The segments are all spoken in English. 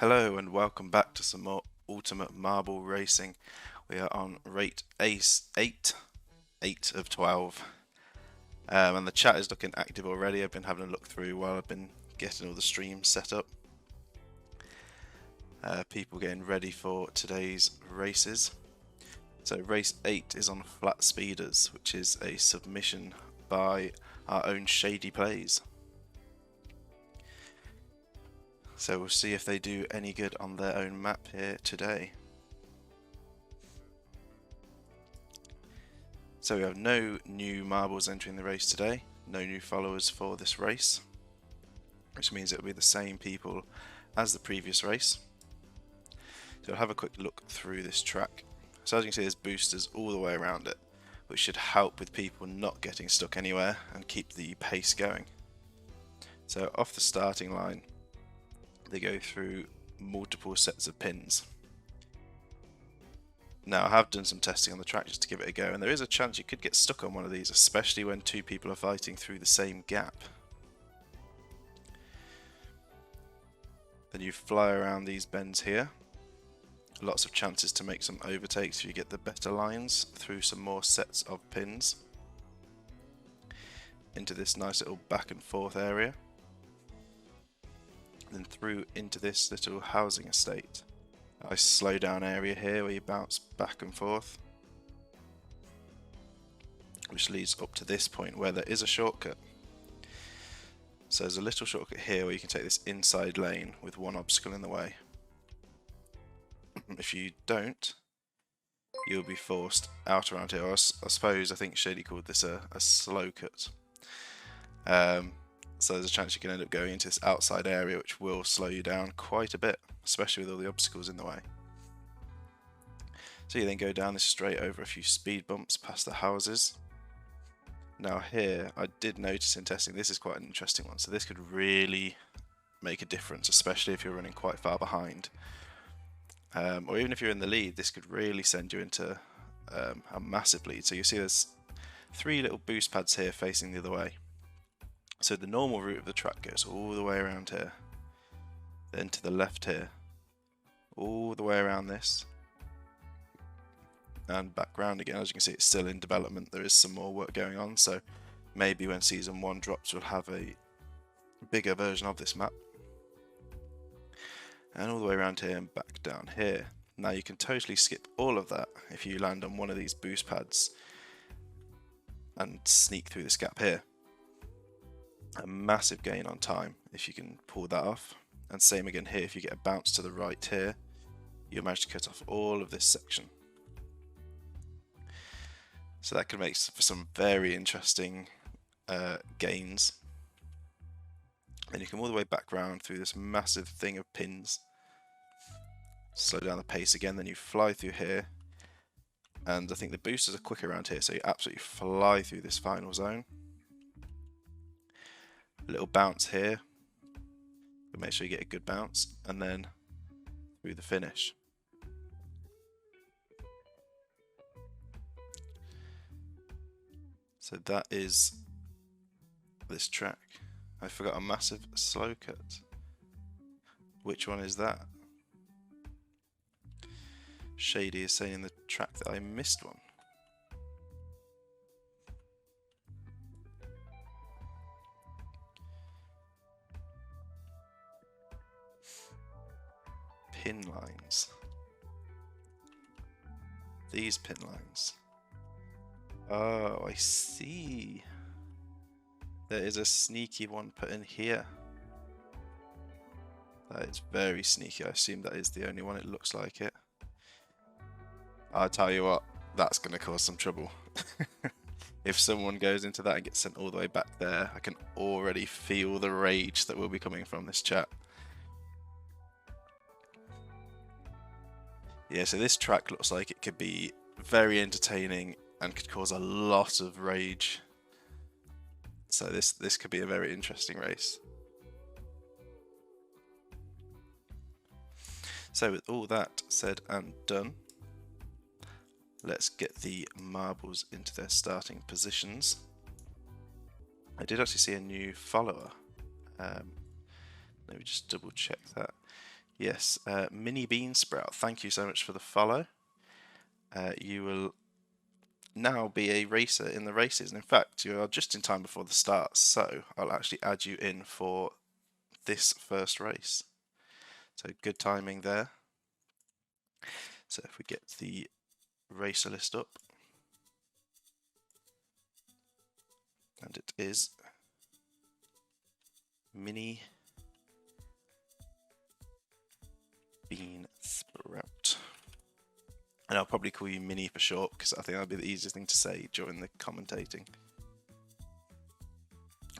Hello and welcome back to some more Ultimate Marble Racing. We are on rate Ace 8, 8 of 12. And the chat is looking active already. I've been having a look through while I've been getting all the streams set up. People getting ready for today's races. So race 8 is on flat speeders, which is a submission by our own Shady Plays. So we'll see if they do any good on their own map here today. So we have no new marbles entering the race today, no new followers for this race, which means it will be the same people as the previous race. So we'll have a quick look through this track. So as you can see, there's boosters all the way around it, which should help with people not getting stuck anywhere and keep the pace going. So off the starting line, they go through multiple sets of pins. Now I have done some testing on the track just to give it a go, and there is a chance you could get stuck on one of these, especially when two people are fighting through the same gap. Then you fly around these bends here. Lots of chances to make some overtakes if you get the better lines through some more sets of pins. Into this nice little back and forth area. Then through into this little housing estate. Nice slow down area here where you bounce back and forth, which leads up to this point where there is a shortcut. So there's a little shortcut here where you can take this inside lane with one obstacle in the way. If you don't, you'll be forced out around here. Or I think Shady called this a slow cut. So there's a chance you can end up going into this outside area, which will slow you down quite a bit, especially with all the obstacles in the way. So you then go down this straight over a few speed bumps past the houses. Now here, I did notice in testing, this is quite an interesting one. So this could really make a difference, especially if you're running quite far behind. Or even if you're in the lead, this could really send you into a massive lead. So you see there's 3 little boost pads here facing the other way. So the normal route of the track goes all the way around here, then to the left here, all the way around this, and back round again. As you can see, it's still in development. There is some more work going on, so maybe when season 1 drops we'll have a bigger version of this map. And all the way around here and back down here. Now you can totally skip all of that if you land on one of these boost pads and sneak through this gap here. A massive gain on time if you can pull that off, and same again here. If you get a bounce to the right here, you'll manage to cut off all of this section. So that can make for some very interesting gains. And you come all the way back round through this massive thing of pins, slow down the pace again, then you fly through here, and I think the boosters are quicker around here, so you absolutely fly through this final zone. Little bounce here, but make sure you get a good bounce, and then through the finish. So that is this track. I forgot a massive slow cut. Which one is that? Shady is saying in the track that I missed one. Pin lines. These pin lines. Oh, I see. There is a sneaky one put in here. That is very sneaky. I assume that is the only one. It looks like it. I'll tell you what, that's going to cause some trouble. If someone goes into that and gets sent all the way back there, I can already feel the rage that will be coming from this chat. Yeah, so this track looks like it could be very entertaining and could cause a lot of rage. So this could be a very interesting race. So with all that said and done, let's get the marbles into their starting positions. I did actually see a new follower. Let me just double check that. Yes, Mini Bean Sprout, thank you so much for the follow. You will now be a racer in the races, and in fact you are just in time before the start, so I'll actually add you in for this first race. So good timing there. So if we get the racer list up, and it is Mini Bean Sprout. And I'll probably call you Mini for short, because I think that'll be the easiest thing to say during the commentating.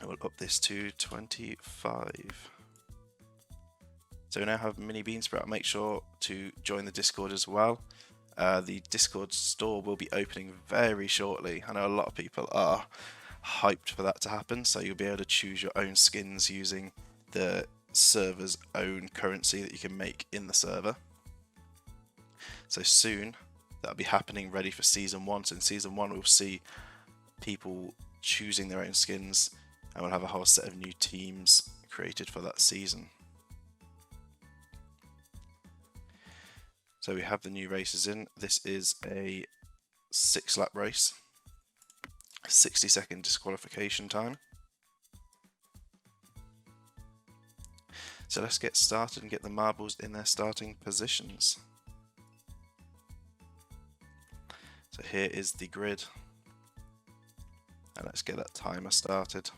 I will up this to 25. So we now have Mini Bean Sprout. Make sure to join the Discord as well. The Discord store will be opening very shortly. I know a lot of people are hyped for that to happen, so you'll be able to choose your own skins using the server's own currency that you can make in the server. So soon that'll be happening, ready for Season 1. So in Season 1 we'll see people choosing their own skins, and we'll have a whole set of new teams created for that season. So we have the new races in. This is a 6-lap race, 60-second disqualification time. So let's get started and get the marbles in their starting positions. So here is the grid, and let's get that timer started.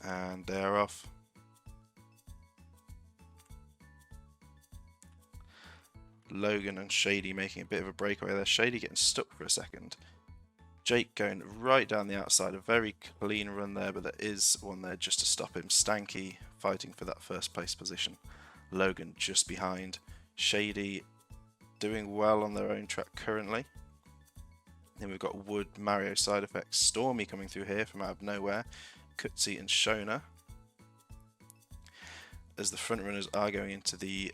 And they're off. Logan and Shady making a bit of a breakaway there. Shady getting stuck for a second. Jake going right down the outside. A very clean run there, but there is one there just to stop him. Stanky fighting for that first place position. Logan just behind. Shady doing well on their own track currently. Then we've got Wood, Mario side effects. Stormy coming through here from out of nowhere. Kutsi and Shona. As the front runners are going into the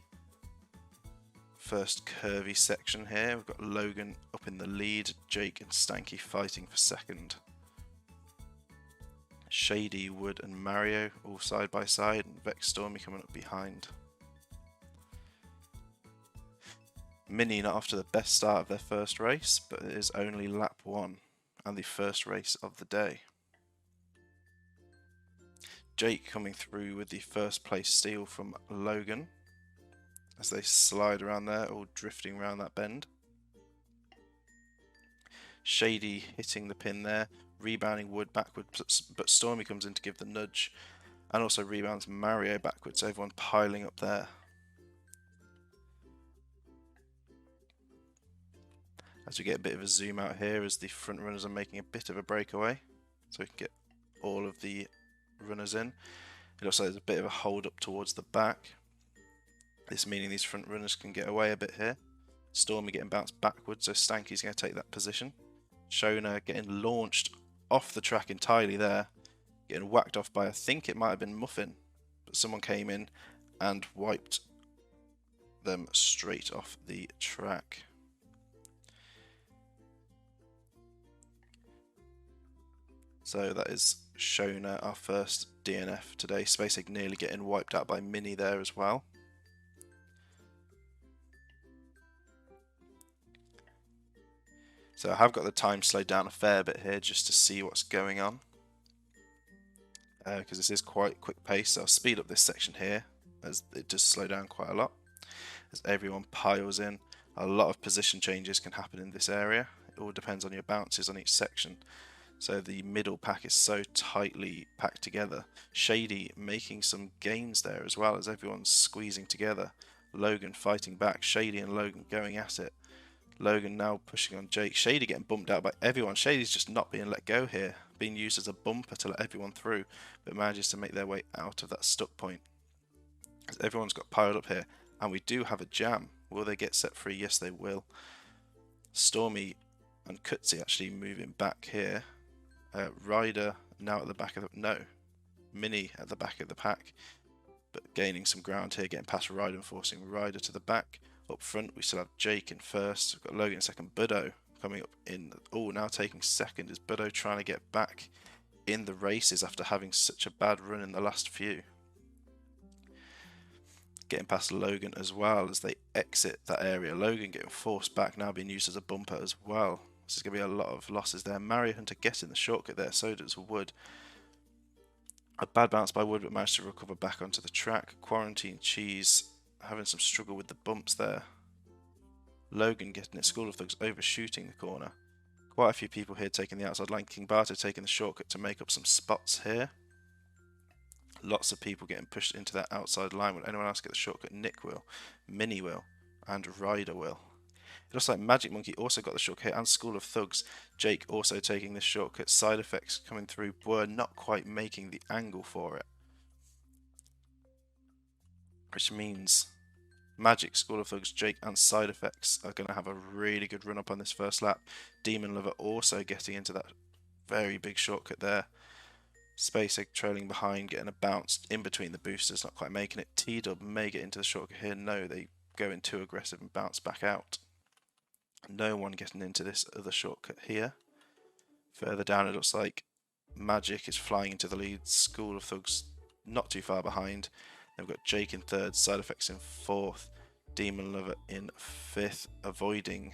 first curvy section here, we've got Logan up in the lead, Jake and Stanky fighting for second. Shady, Wood and Mario all side by side, and Vex Stormy coming up behind. Mini not off to the best start of their first race, but it is only lap 1 and the first race of the day. Jake coming through with the first place steal from Logan as they slide around there, all drifting around that bend. Shady hitting the pin there, rebounding Wood backwards, but Stormy comes in to give the nudge, and also rebounds Mario backwards, so everyone piling up there. As we get a bit of a zoom out here as the front runners are making a bit of a breakaway, so we can get all of the runners in. It looks like there's a bit of a hold up towards the back. This meaning these front runners can get away a bit here. Stormy getting bounced backwards, so Stanky's going to take that position. Shona getting launched off the track entirely there, getting whacked off by, I think it might have been Muffin, but someone came in and wiped them straight off the track. So that is Shona, our first DNF today. SpaceEgg nearly getting wiped out by Mini there as well. So I have got the time slowed down a fair bit here just to see what's going on, because this is quite quick pace. So I'll speed up this section here as it does slow down quite a lot as everyone piles in. A lot of position changes can happen in this area. It all depends on your bounces on each section. So the middle pack is so tightly packed together. Shady making some gains there as well as everyone's squeezing together. Logan fighting back. Shady and Logan going at it. Logan now pushing on Jake. Shady getting bumped out by everyone. Shady's just not being let go here, being used as a bumper to let everyone through, but manages to make their way out of that stuck point. As everyone's got piled up here, and we do have a jam. Will they get set free? Yes, they will. Stormy and Kutsi actually moving back here. Ryder now at the back of the... No. Mini at the back of the pack, but gaining some ground here, getting past Ryder and forcing Ryder to the back. Up front, we still have Jake in first. We've got Logan in second. Buddo coming up in. Oh, now taking second is Buddo trying to get back in the races after having such a bad run in the last few. Getting past Logan as well as they exit that area. Logan getting forced back, now being used as a bumper as well. This is going to be a lot of losses there. Mario Hunter getting the shortcut there, so does Wood. A bad bounce by Wood, but managed to recover back onto the track. Quarantine Cheese having some struggle with the bumps there. Logan getting it. School of Thugs overshooting the corner. Quite a few people here taking the outside line. King Barto taking the shortcut to make up some spots here. Lots of people getting pushed into that outside line. Will anyone else get the shortcut? Nick will, Mini will, and Ryder will. It looks like Magic Monkey also got the shortcut, and School of Thugs. Jake also taking this shortcut. Side Effects coming through. Were not quite making the angle for it. Which means Magic, School of Thugs, Jake, and Side Effects are going to have a really good run up on this first lap. Demon Lover also getting into that very big shortcut there. Space Egg trailing behind, getting a bounce in between the boosters, not quite making it. T-Dub may get into the shortcut here. No, they go in too aggressive and bounce back out. No one getting into this other shortcut here. Further down, it looks like Magic is flying into the lead. School of Thugs not too far behind. They've got Jake in third, Side Effects in fourth, Demon Lover in fifth, avoiding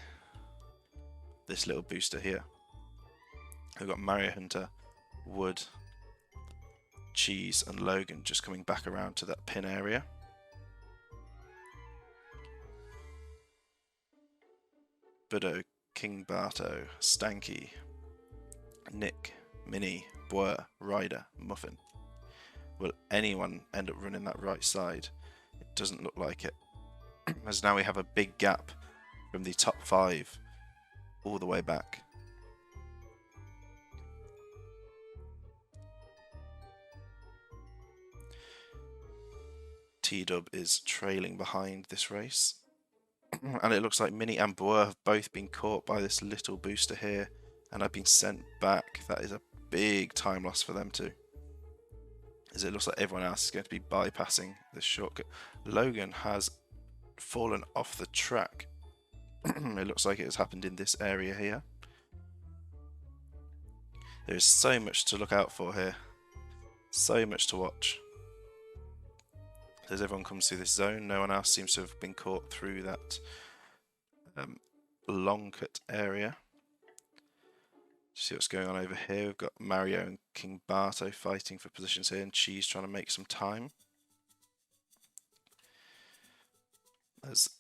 this little booster here. We've got Mario Hunter, Wood, Cheese, and Logan just coming back around to that pin area. Buddo, King Barto, Stanky, Nick, Mini, Boer, Ryder, Muffin. Will anyone end up running that right side? It doesn't look like it. As now we have a big gap from the top 5 all the way back. T-Dub is trailing behind this race. And it looks like Mini and Boer have both been caught by this little booster here and have been sent back. That is a big time loss for them too, as it looks like everyone else is going to be bypassing this shortcut. Logan has fallen off the track. It looks like it has happened in this area here. There is so much to look out for here. So much to watch. As everyone comes through this zone, no one else seems to have been caught through that long cut area. See what's going on over here. We've got Mario and King Barto fighting for positions here, and Cheese trying to make some time. As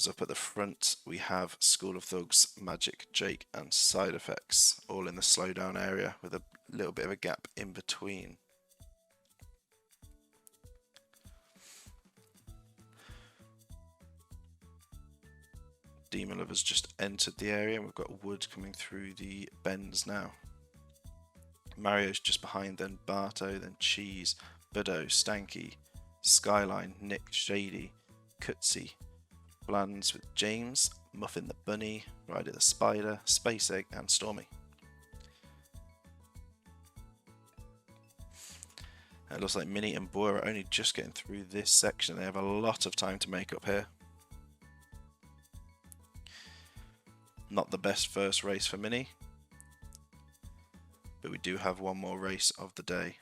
up at the front, we have School of Thugs, Magic, Jake, and Side Effects, all in the slowdown area with a little bit of a gap in between. Demon Lover's just entered the area, and we've got Wood coming through the bends now. Mario's just behind, then Barto, then Cheese, Buddo, Stanky, Skyline, Nick, Shady, Cutsy, Blands with James, Muffin the Bunny, Ryder the Spider, Space Egg, and Stormy. It looks like Mini and Boer are only just getting through this section. They have a lot of time to make up here. Not the best first race for Mini, but we do have one more race of the day.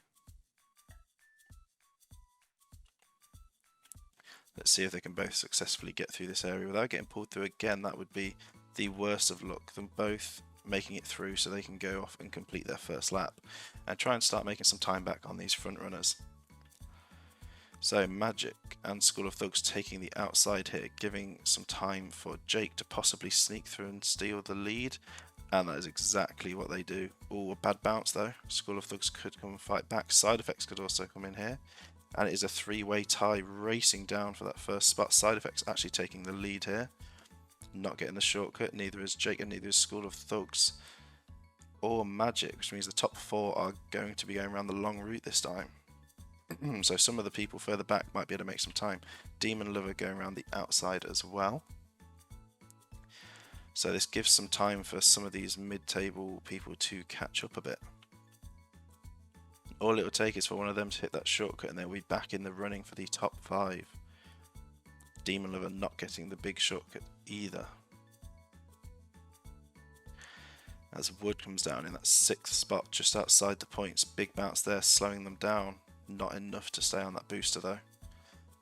Let's see if they can both successfully get through this area without getting pulled through again. That would be the worst of luck. Them both making it through so they can go off and complete their first lap and try and start making some time back on these front runners. So Magic and School of Thugs taking the outside here, giving some time for Jake to possibly sneak through and steal the lead, and that is exactly what they do. Oh, a bad bounce though. School of Thugs could come and fight back. Side Effects could also come in here, and it is a 3-way tie racing down for that first spot. Side Effects actually taking the lead here, not getting the shortcut. Neither is Jake, and neither is School of Thugs or Magic, which means the top 4 are going to be going around the long route this time. So some of the people further back might be able to make some time. Demon Lover going around the outside as well. So this gives some time for some of these mid-table people to catch up a bit. All it will take is for one of them to hit that shortcut, and they'll be back in the running for the top 5. Demon Lover not getting the big shortcut either. As Wood comes down in that 6th spot just outside the points. Big bounce there, slowing them down. Not enough to stay on that booster though.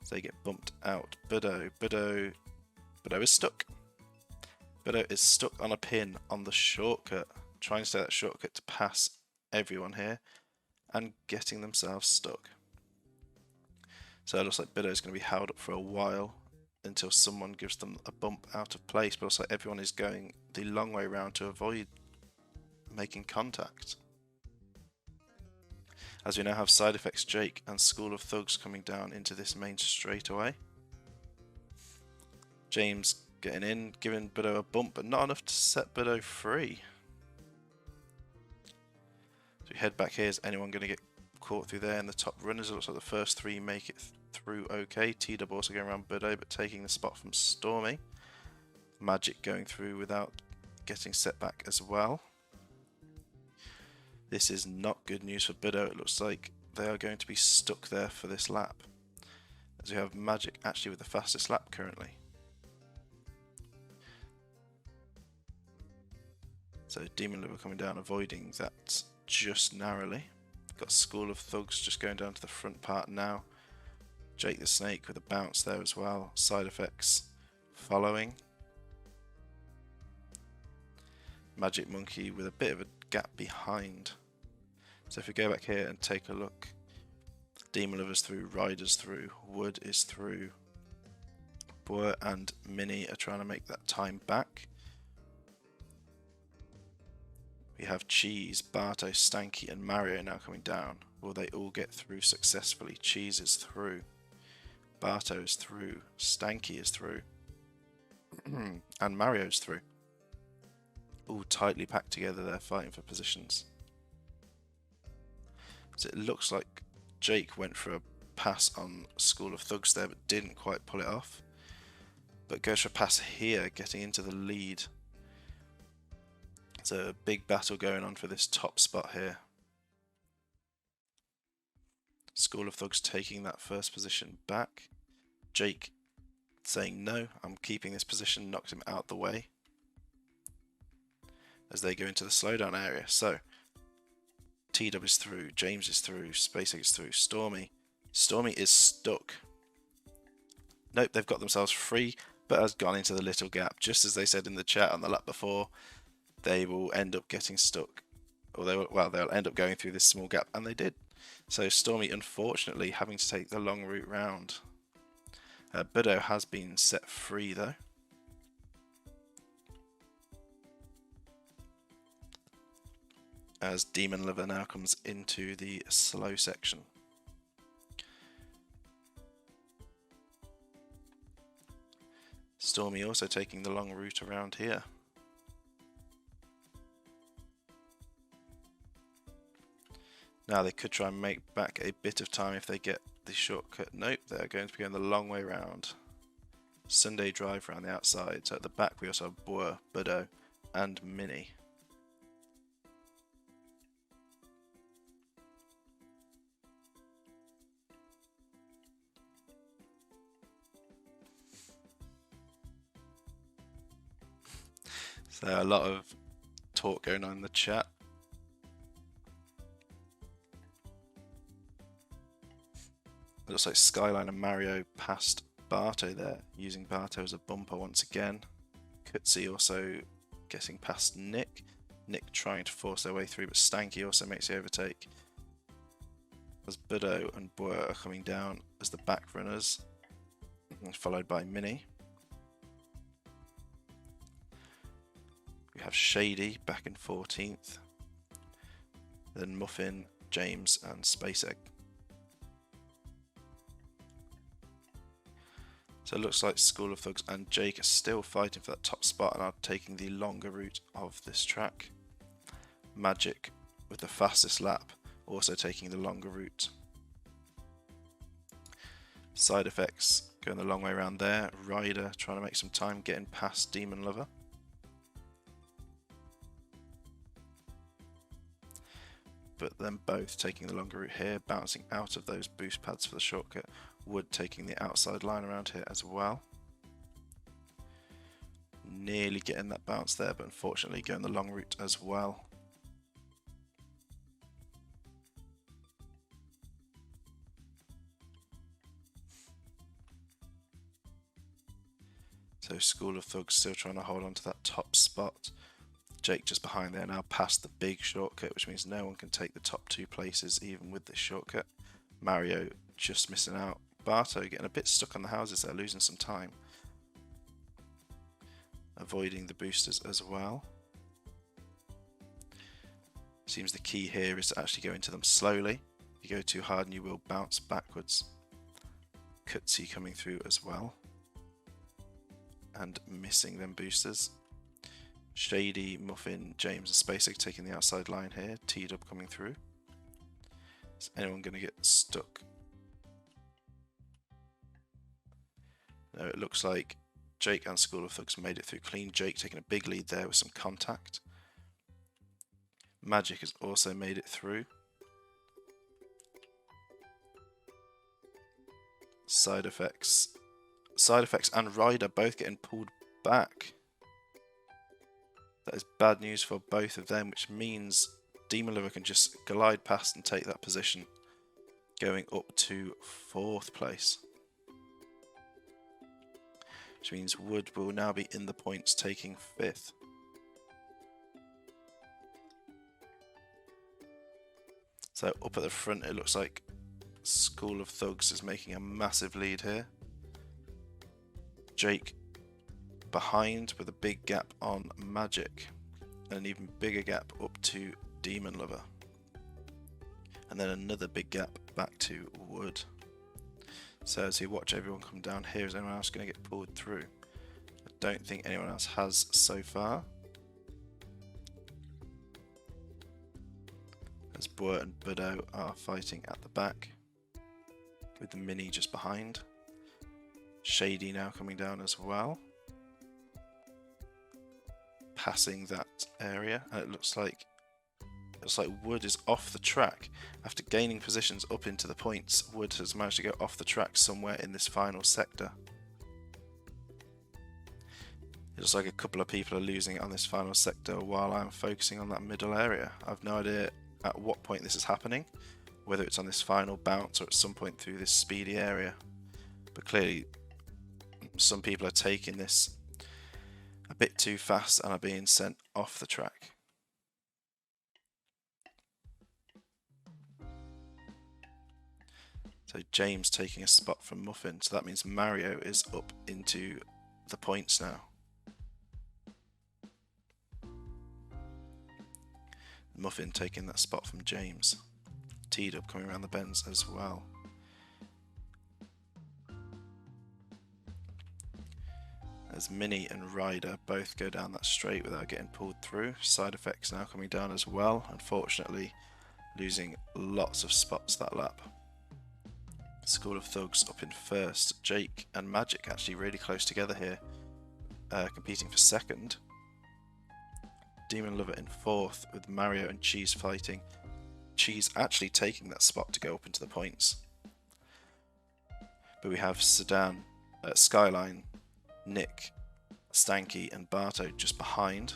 So they get bumped out. Budo is stuck. Budo is stuck on a pin on the shortcut. Trying to stay that shortcut to pass everyone here. And getting themselves stuck. So it looks like Budo is going to be held up for a while until someone gives them a bump out of place. But also everyone is going the long way around to avoid making contact. As we now have Side Effects Jake and School of Thugs coming down into this main straightaway. James getting in, giving Budo a bump, but not enough to set Budo free. So we head back here. Is anyone going to get caught through there? And the top runners, it looks like the first 3 make it through okay. T-Dub also going around Budo, but taking the spot from Stormy. Magic going through without getting set back as well. This is not good news for Budo. It looks like they are going to be stuck there for this lap. As we have Magic actually with the fastest lap currently. So Demon Liver coming down, avoiding that just narrowly. Got School of Thugs just going down to the front part now. Jake the Snake with a bounce there as well. Side Effects following. Magic Monkey with a bit of a gap behind. So if we go back here and take a look, Demon Liver's through, Ryder's through, Wood is through. Boer and Minnie are trying to make that time back. We have Cheese, Barto, Stanky and Mario now coming down. Will they all get through successfully? Cheese is through. Barto is through. Stanky is through. And Mario's through. All tightly packed together there, fighting for positions. So it looks like Jake went for a pass on School of Thugs there, but didn't quite pull it off. But goes for a pass here, getting into the lead. It's a big battle going on for this top spot here. School of Thugs taking that first position back. Jake saying no, I'm keeping this position, knocked him out the way. As they go into the slowdown area. So T-Dub is through, James is through, SpaceX is through, Stormy. Stormy is stuck. Nope, they've got themselves free, but has gone into the little gap. Just as they said in the chat on the lap before, they will end up getting stuck. Or they'll end up going through this small gap, and they did. So Stormy, unfortunately, having to take the long route round. Budo has been set free, though. As Demon Liver now comes into the slow section. Stormy also taking the long route around here. Now they could try and make back a bit of time if they get the shortcut. Nope, they're going to be going the long way round. Sunday drive around the outside. So at the back we also have Boer, Budo and Minnie. So a lot of talk going on in the chat. It looks like Skyline and Mario passed Barto there, using Barto as a bumper once again. Kutsi also getting past Nick. Nick trying to force their way through, but Stanky also makes the overtake. As Budo and Boer are coming down as the back runners, followed by Minnie. We have Shady back in 14th. Then Muffin, James and Space Egg. So it looks like School of Thugs and Jake are still fighting for that top spot and are taking the longer route of this track. Magic with the fastest lap also taking the longer route. Side Effects going the long way around there. Ryder trying to make some time, getting past Demon Lover. But then both taking the longer route here, bouncing out of those boost pads for the shortcut. Wood taking the outside line around here as well. Nearly getting that bounce there, but unfortunately going the long route as well. So School of Thugs still trying to hold on to that top spot. Jake just behind there now, past the big shortcut, which means no one can take the top 2 places even with this shortcut. Mario just missing out. Barto getting a bit stuck on the houses there, losing some time. Avoiding the boosters as well. Seems the key here is to actually go into them slowly. If you go too hard and you will bounce backwards. Cutsy coming through as well. And missing them boosters. Shady, Muffin, James and Spacer taking the outside line here. T-Dub coming through. Is anyone going to get stuck? No, it looks like Jake and School of Thugs made it through clean. Jake taking a big lead there with some contact. Magic has also made it through. Side effects and Ryder both getting pulled back. That is bad news for both of them, which means Demon Lover can just glide past and take that position, going up to 4th place. Which means Wood will now be in the points, taking 5th. So up at the front, it looks like School of Thugs is making a massive lead here. Jake behind with a big gap on Magic, and an even bigger gap up to Demon Lover. And then another big gap back to Wood. So as you watch everyone come down here, is anyone else going to get pulled through? I don't think anyone else has so far. As Bwert and Budo are fighting at the back, with the Mini just behind. Shady now coming down as well. Passing that area, and it looks like Wood is off the track. After gaining positions up into the points, Wood has managed to go off the track somewhere in this final sector. It looks like a couple of people are losing it on this final sector while I'm focusing on that middle area. I've no idea at what point this is happening, whether it's on this final bounce or at some point through this speedy area. But clearly, some people are taking this a bit too fast and are being sent off the track. So James taking a spot from Muffin, so that means Mario is up into the points now. Muffin taking that spot from James. T-Dub coming around the bends as well. As Mini and Ryder both go down that straight without getting pulled through. Side effects now coming down as well, unfortunately losing lots of spots that lap. School of Thugs up in 1st. Jake and Magic actually really close together here, competing for 2nd. Demon Lover in 4th, with Mario and Cheese fighting. Cheese actually taking that spot to go up into the points. But we have Sedan, Skyline, Nick, Stanky and Barto just behind.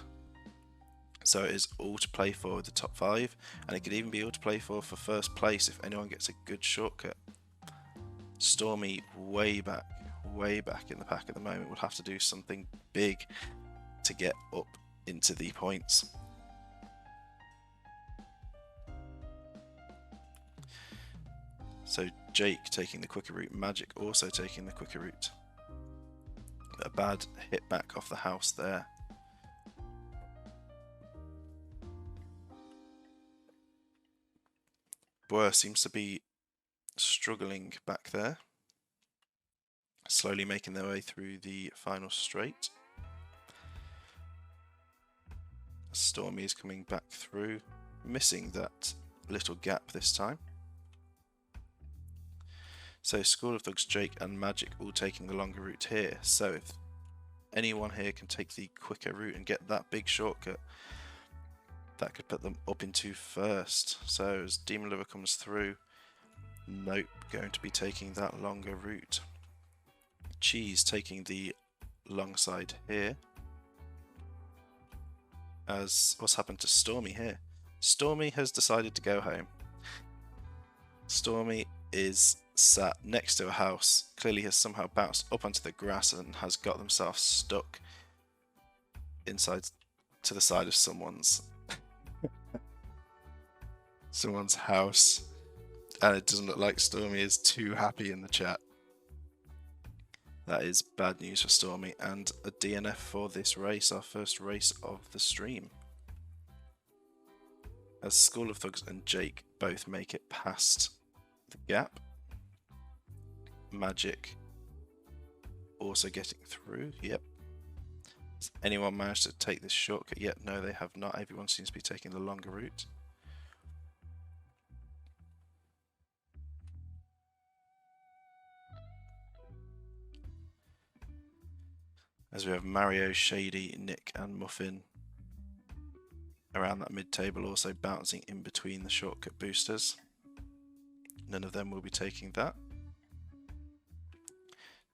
So it is all to play for with the top 5, and it could even be all to play for 1st place if anyone gets a good shortcut. Stormy way back in the pack at the moment. Will have to do something big to get up into the points. So Jake taking the quicker route, Magic also taking the quicker route. A bad hit back off the house there. Bwert seems to be struggling back there. Slowly making their way through the final straight. Stormy is coming back through, missing that little gap this time. So School of Thugs, Jake and Magic all taking the longer route here. So if anyone here can take the quicker route and get that big shortcut, that could put them up into 1st. So as Demon Lover comes through, nope, going to be taking that longer route. Cheese taking the long side here. as what's happened to Stormy here. Stormy has decided to go home. Stormy is sat next to a house, clearly has somehow bounced up onto the grass and has got themselves stuck inside to the side of someone's house, and it doesn't look like Stormy is too happy in the chat. That is bad news for Stormy, and a DNF for this race, our first race of the stream. As School of Thugs and Jake both make it past the gap. Magic also getting through, yep. Has anyone managed to take this shortcut yet? No, they have not. Everyone seems to be taking the longer route. As we have Mario, Shady, Nick and Muffin around that mid-table, also bouncing in between the shortcut boosters. None of them will be taking that.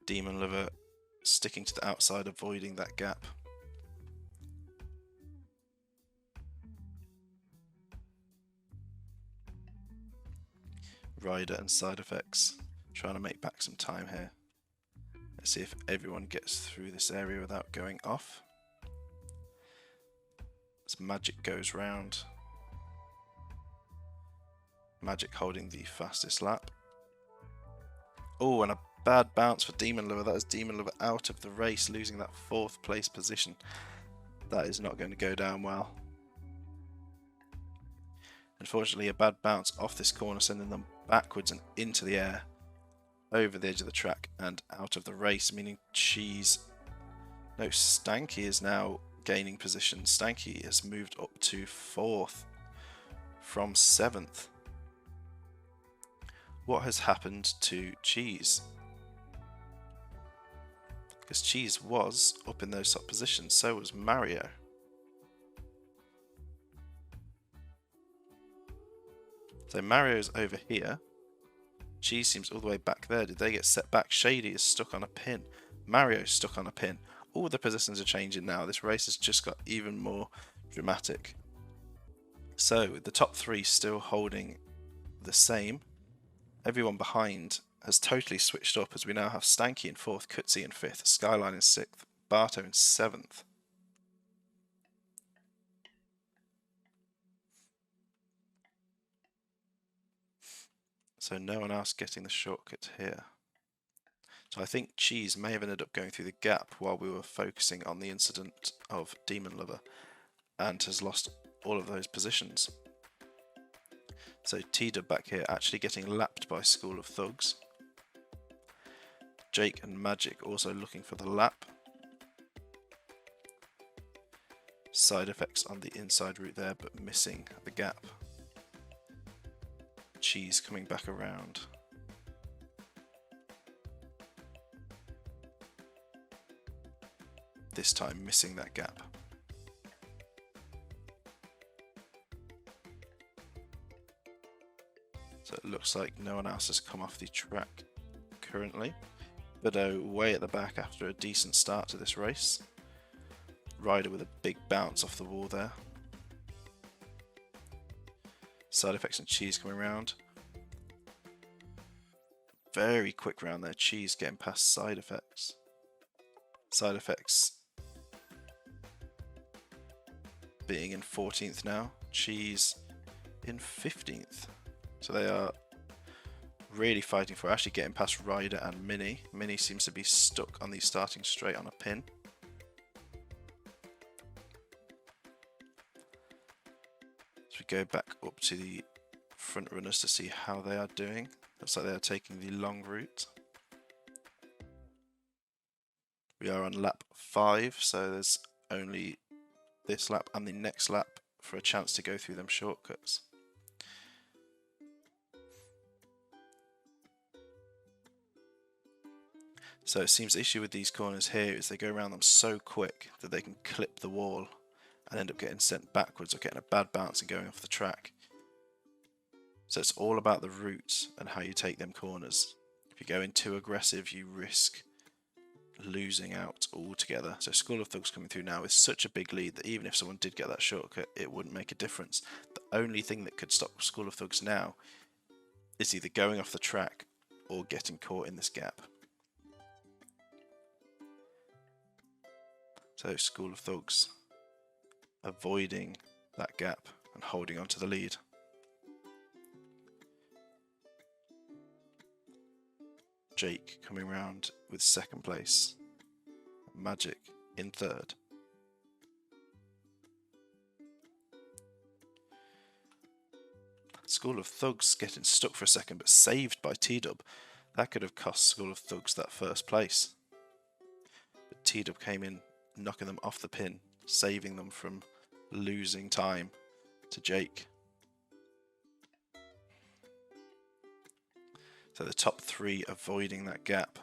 Demon Lover sticking to the outside, avoiding that gap. Ryder and Side Effects trying to make back some time here. Let's see if everyone gets through this area without going off. As Magic goes round. Magic holding the fastest lap. Oh, and a bad bounce for Demon Lover. That is Demon Lover out of the race, losing that 4th place position. That is not going to go down well. Unfortunately, a bad bounce off this corner, sending them backwards and into the air, over the edge of the track and out of the race, meaning Stanky is now gaining position. Stanky has moved up to 4th from 7th. What has happened to Cheese? Because Cheese was up in those top positions, so was Mario. So Mario's over here. Cheese seems all the way back there. Did they get set back? Shady is stuck on a pin. Mario's stuck on a pin. All the positions are changing now. This race has just got even more dramatic. So the top 3 still holding the same. Everyone behind has totally switched up, as we now have Stanky in 4th, Kutzi in 5th, Skyline in 6th, Barto in 7th. So no one else getting the shortcut here. So I think Cheese may have ended up going through the gap while we were focusing on the incident of Demon Lover, and has lost all of those positions. So T-Dub back here actually getting lapped by School of Thugs. Jake and Magic also looking for the lap. Side Effects on the inside route there, but missing the gap. Cheese coming back around. This time missing that gap. So it looks like no one else has come off the track currently. Bedeau way at the back after a decent start to this race. Ryder with a big bounce off the wall there. Side Effects and Cheese coming around. Very quick round there. Cheese getting past Side Effects. Side Effects being in 14th now. Cheese in 15th. So they are really fighting for actually getting past Ryder and Mini. Mini seems to be stuck on the starting straight on a pin. So we go back up to the front runners to see how they are doing. Looks like they are taking the long route. We are on lap 5, so there's only this lap and the next lap for a chance to go through them shortcuts. So it seems the issue with these corners here is they go around them so quick that they can clip the wall and end up getting sent backwards or getting a bad bounce and going off the track. So it's all about the route and how you take them corners. If you go in too aggressive, you risk losing out altogether. So School of Thugs coming through now with such a big lead that even if someone did get that shortcut, it wouldn't make a difference. The only thing that could stop School of Thugs now is either going off the track or getting caught in this gap. So School of Thugs avoiding that gap and holding on to the lead. Jake coming round with second place. Magic in third. School of Thugs getting stuck for a second but saved by T-Dub. That could have cost School of Thugs that first place. But T-Dub came in, knocking them off the pin, saving them from losing time to Jake. So the top three avoiding that gap.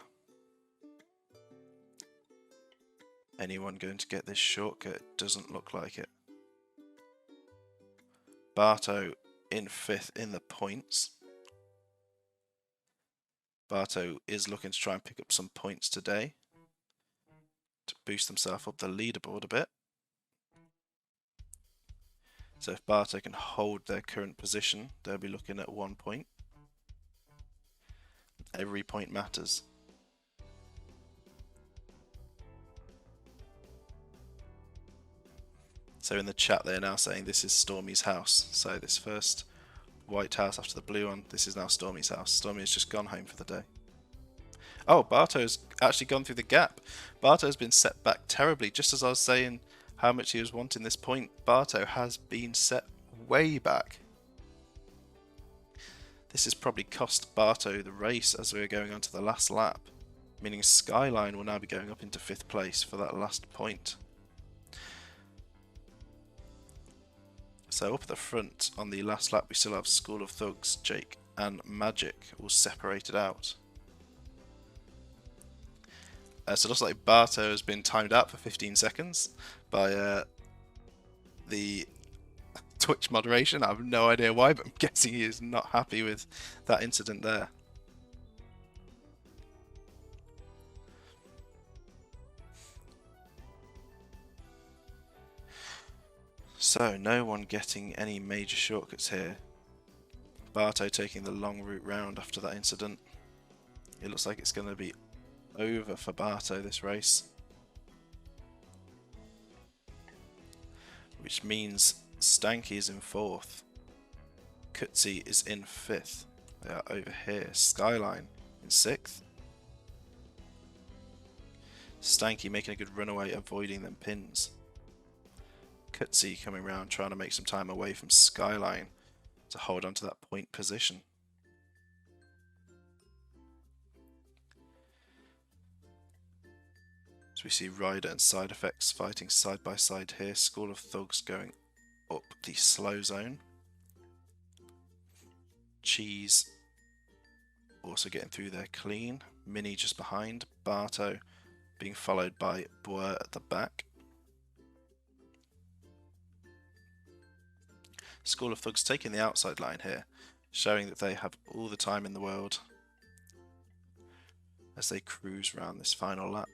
Anyone going to get this shortcut? It doesn't look like it. Barto in fifth in the points. Barto is looking to try and pick up some points today to boost himself up the leaderboard a bit. So if Barto can hold their current position, they'll be looking at 1 point. Every point matters. So in the chat they're now saying this is Stormy's house. So this first white house after the blue one, this is now Stormy's house. Stormy has just gone home for the day. Oh, Barto's actually gone through the gap. Barto's been set back terribly. Just as I was saying how much he was wanting this point, Barto has been set way back. This has probably cost Barto the race as we're going on to the last lap, meaning Skyline will now be going up into 5th place for that last point. So up at the front on the last lap we still have School of Thugs, Jake and Magic all separated out. So it looks like Barto has been timed out for 15 seconds by the Twitch moderation. I have no idea why, but I'm guessing he is not happy with that incident there. So no one getting any major shortcuts here. Barto taking the long route round after that incident. It looks like it's going to be over for Barto this race, which means Stanky is in 4th, Kutzi is in 5th, they are over here, Skyline in 6th, Stanky making a good runaway avoiding them pins, Kutzi coming round trying to make some time away from Skyline to hold on to that point position. So we see Ryder and Side Effects fighting side by side here. School of Thugs going up the slow zone. Cheese also getting through there clean. Mini just behind. Barto being followed by Boer at the back. School of Thugs taking the outside line here, showing that they have all the time in the world as they cruise around this final lap.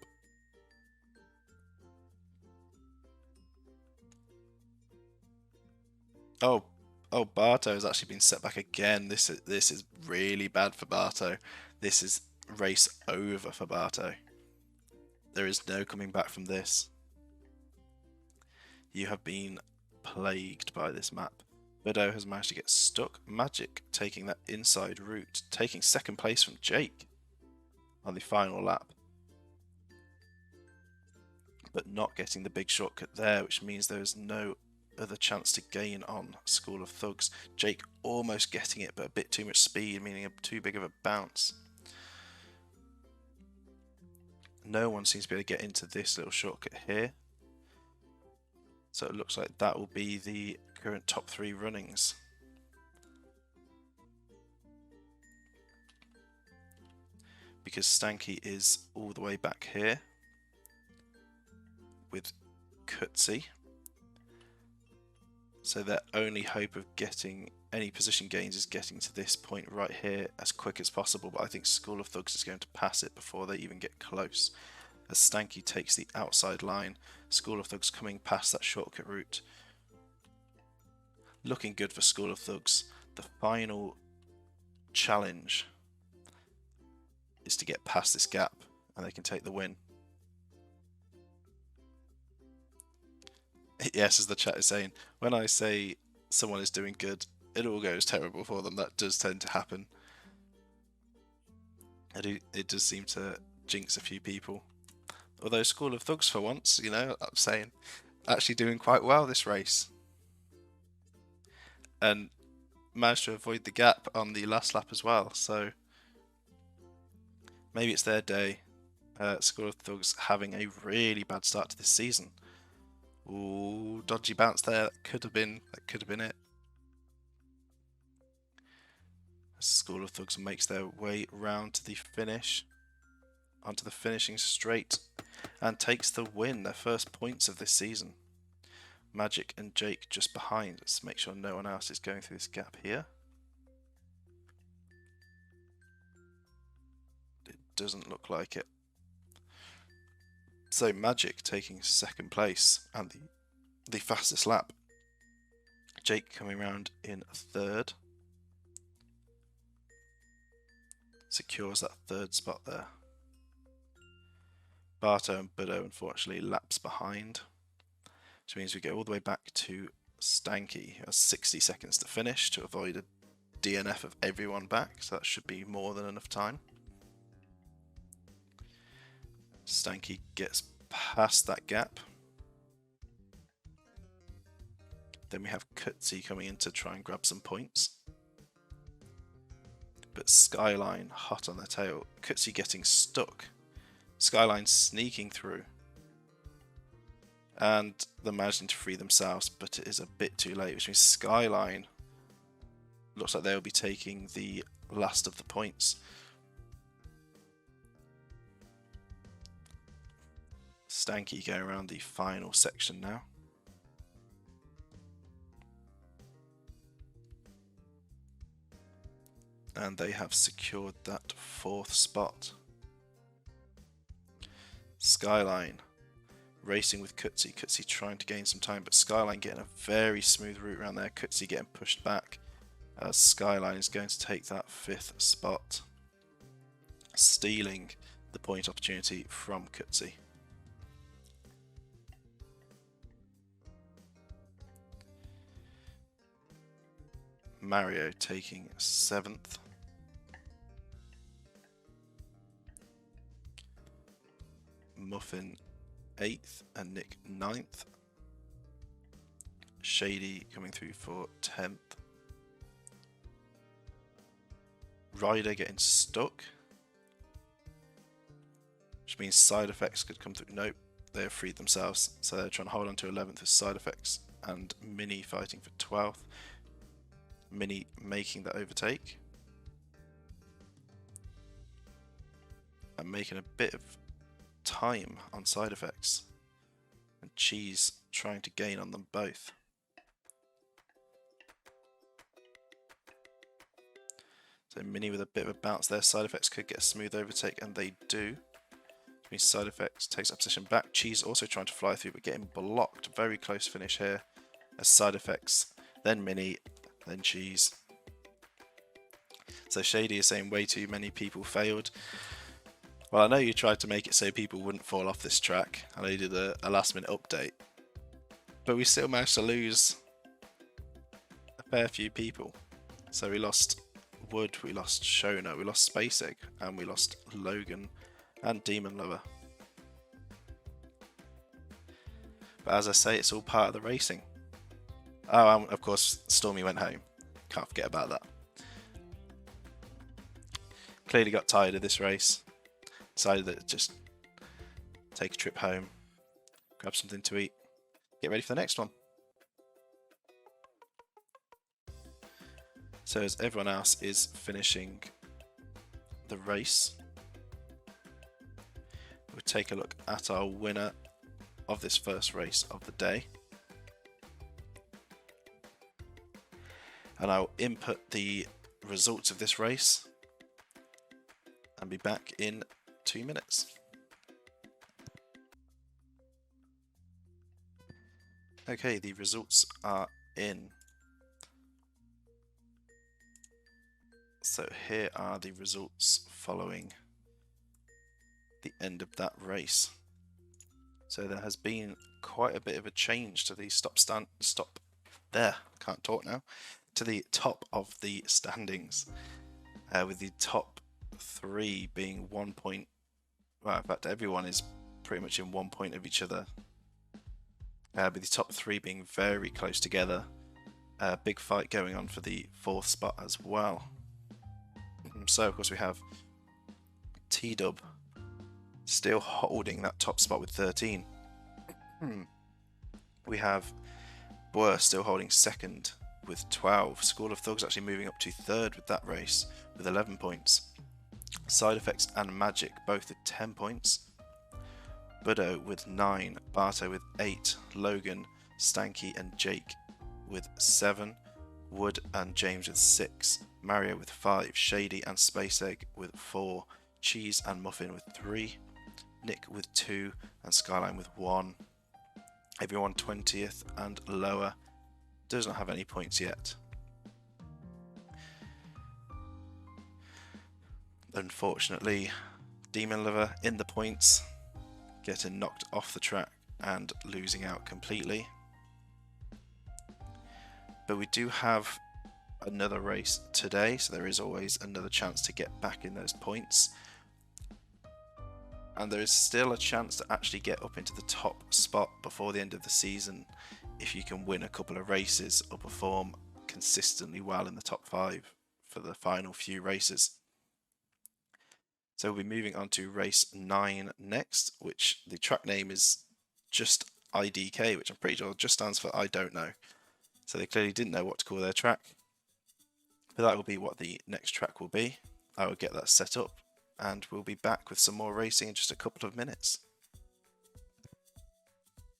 Oh, Barto has actually been set back again. This is really bad for Barto. This is race over for Barto. There is no coming back from this. You have been plagued by this map. Bido has managed to get stuck. Magic taking that inside route, taking 2nd place from Jake on the final lap, but not getting the big shortcut there, which means there is no other chance to gain on School of Thugs. Jake almost getting it, but a bit too much speed, meaning too big of a bounce. No one seems to be able to get into this little shortcut here. So it looks like that will be the current top 3 runnings. Because Stanky is all the way back here with Kutzi. So their only hope of getting any position gains is getting to this point right here as quick as possible. But I think School of Thugs is going to pass it before they even get close. as Stanky takes the outside line. School of Thugs coming past that shortcut route. Looking good for School of Thugs. The final challenge is to get past this gap and they can take the win. Yes, as the chat is saying, when I say someone is doing good, it all goes terrible for them. That does tend to happen. It does seem to jinx a few people. Although School of Thugs for once, you know, I'm saying, actually doing quite well this race. And managed to avoid the gap on the last lap as well, so maybe it's their day. School of Thugs having a really bad start to this season. Ooh, dodgy bounce there. That could have been it. School of Thugs makes their way round to the finish, onto the finishing straight, and takes the win, their first points of this season. Magic and Jake just behind. Let's make sure no one else is going through this gap here. It doesn't look like it. So Magic taking second place and the fastest lap. Jake coming around in third. Secures that third spot there. Barto and Budo unfortunately laps behind, which means we go all the way back to Stanky, who has 60 seconds to finish to avoid a DNF of everyone back, so that should be more than enough time. Stanky gets past that gap. Then we have Kutzi coming in to try and grab some points. But Skyline hot on their tail. Kutzi getting stuck. Skyline sneaking through. And they're managing to free themselves, but it is a bit too late, which means Skyline looks like they'll be taking the last of the points. Stanky going around the final section now. And they have secured that fourth spot. Skyline racing with Kutzi. Kutzi trying to gain some time, but Skyline getting a very smooth route around there. Kutzi getting pushed back as Skyline is going to take that fifth spot, stealing the point opportunity from Kutzi. Mario taking 7th. Muffin 8th and Nick 9th. Shady coming through for 10th. Ryder getting stuck, which means Side Effects could come through. Nope, they have freed themselves, so they're trying to hold on to 11th with Side Effects, and Mini fighting for 12th. Mini making the overtake and making a bit of time on Side Effects, and Cheese trying to gain on them both. So Mini with a bit of a bounce there. Side Effects could get a smooth overtake, and they do. Which means Side Effects takes that position back. Cheese also trying to fly through, but getting blocked. Very close finish here as Side Effects, then Mini, then Cheese. So Shady is saying way too many people failed. Well, I know you tried to make it so people wouldn't fall off this track. I know you did a last minute update, but we still managed to lose a fair few people. So we lost Wood, we lost Shona, we lost Space Egg, and we lost Logan and Demon Lover. But as I say, it's all part of the racing. Oh, of course, Stormy went home. Can't forget about that. Clearly got tired of this race. Decided that just take a trip home, grab something to eat, get ready for the next one. So as everyone else is finishing the race, we'll take a look at our winner of this first race of the day. And I'll input the results of this race and be back in 2 minutes. Okay, the results are in. So here are the results following the end of that race. So there has been quite a bit of a change to the can't talk now, to the top of the standings, with the top 3 being 1 point. Well, in fact, everyone is pretty much in 1 point of each other, with the top 3 being very close together. Big fight going on for the 4th spot as well. So, of course, we have T-Dub still holding that top spot with 13. We have Boer still holding 2nd with 12. School of Thugs actually moving up to 3rd with that race with 11 points. Side Effects and Magic both at 10 points. Budo with 9, Barto with 8, Logan, Stanky and Jake with 7, Wood and James with 6, Mario with 5, Shady and Space Egg with 4, Cheese and Muffin with 3, Nick with 2 and Skyline with 1. Everyone 20th and lower does not have any points yet. Unfortunately, Demon Lover in the points, getting knocked off the track and losing out completely. But we do have another race today, so there is always another chance to get back in those points. And there is still a chance to actually get up into the top spot before the end of the season if you can win a couple of races or perform consistently well in the top 5 for the final few races. So we'll be moving on to race 9 next, which the track name is just IDK, which I'm pretty sure just stands for I don't know. So they clearly didn't know what to call their track. But that will be what the next track will be. I will get that set up and we'll be back with some more racing in just a couple of minutes.